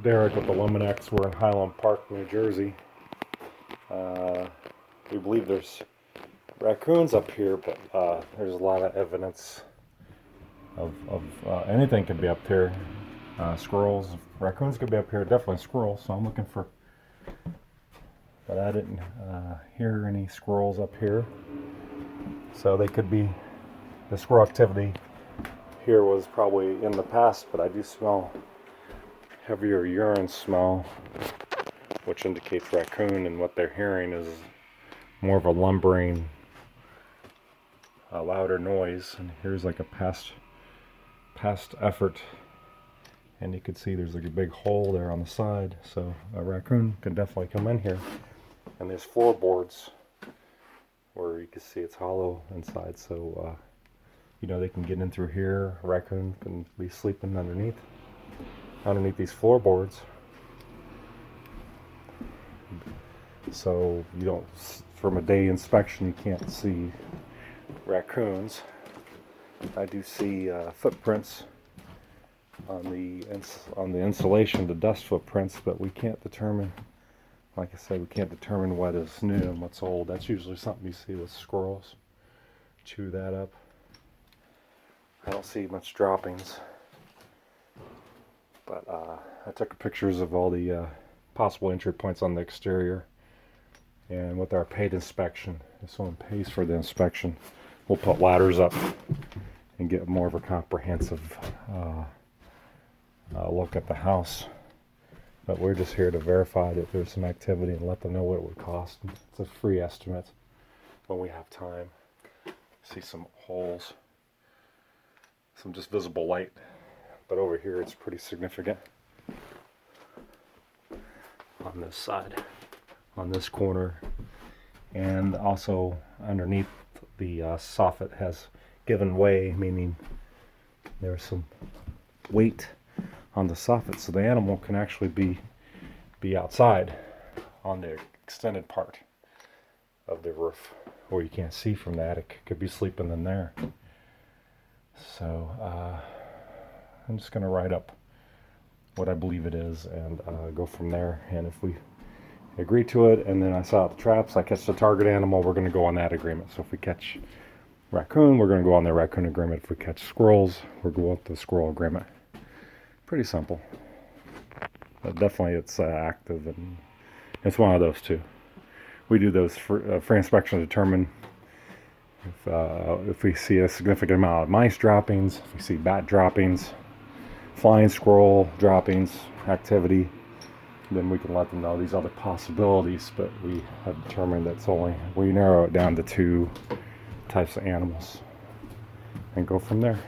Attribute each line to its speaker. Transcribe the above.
Speaker 1: Derek with Eliminex. We're in Highland Park, New Jersey. We believe there's raccoons up here, but there's a lot of evidence of anything could be up here. Squirrels, raccoons could be up here, definitely squirrels, so I'm looking for, but I didn't hear any squirrels up here, so they could be, the squirrel activity here was probably in the past, but I do smell heavier urine smell, which indicates raccoon, and what they're hearing is more of a lumbering, louder noise. And here's like a past effort, and you can see there's like a big hole there on the side, so a raccoon can definitely come in here. And there's floorboards where you can see it's hollow inside, so you know, they can get in through here. A raccoon can be sleeping underneath these floorboards, so you don't, from a day inspection, you can't see raccoons. I do see footprints on the insulation, the dust footprints, but we can't determine, like I said, we can't determine what is new and what's old. That's usually something you see with squirrels. Chew that up. I don't see much droppings, but I took pictures of all the possible entry points on the exterior, and with our paid inspection, if someone pays for the inspection, we'll put ladders up and get more of a comprehensive look at the house. But we're just here to verify that there's some activity and let them know what it would cost. It's a free estimate when we have time. See some holes, some just visible light, but over here it's pretty significant. On this side, on this corner, and also underneath, the soffit has given way, meaning there's some weight on the soffit, so the animal can actually be outside on the extended part of the roof, or you can't see from that. It could be sleeping in there. So I'm just going to write up what I believe it is and go from there. And if we agree to it, and then I saw the traps, I catch the target animal, we're going to go on that agreement. So if we catch raccoon, we're going to go on the raccoon agreement. If we catch squirrels, we're going with the squirrel agreement. Pretty simple, but definitely it's active, and it's one of those two. We do those free inspection to determine if we see a significant amount of mice droppings, if we see bat droppings, flying squirrel droppings, activity, then we can let them know these other possibilities. But we have determined that's only, we narrow it down to 2 types of animals and go from there.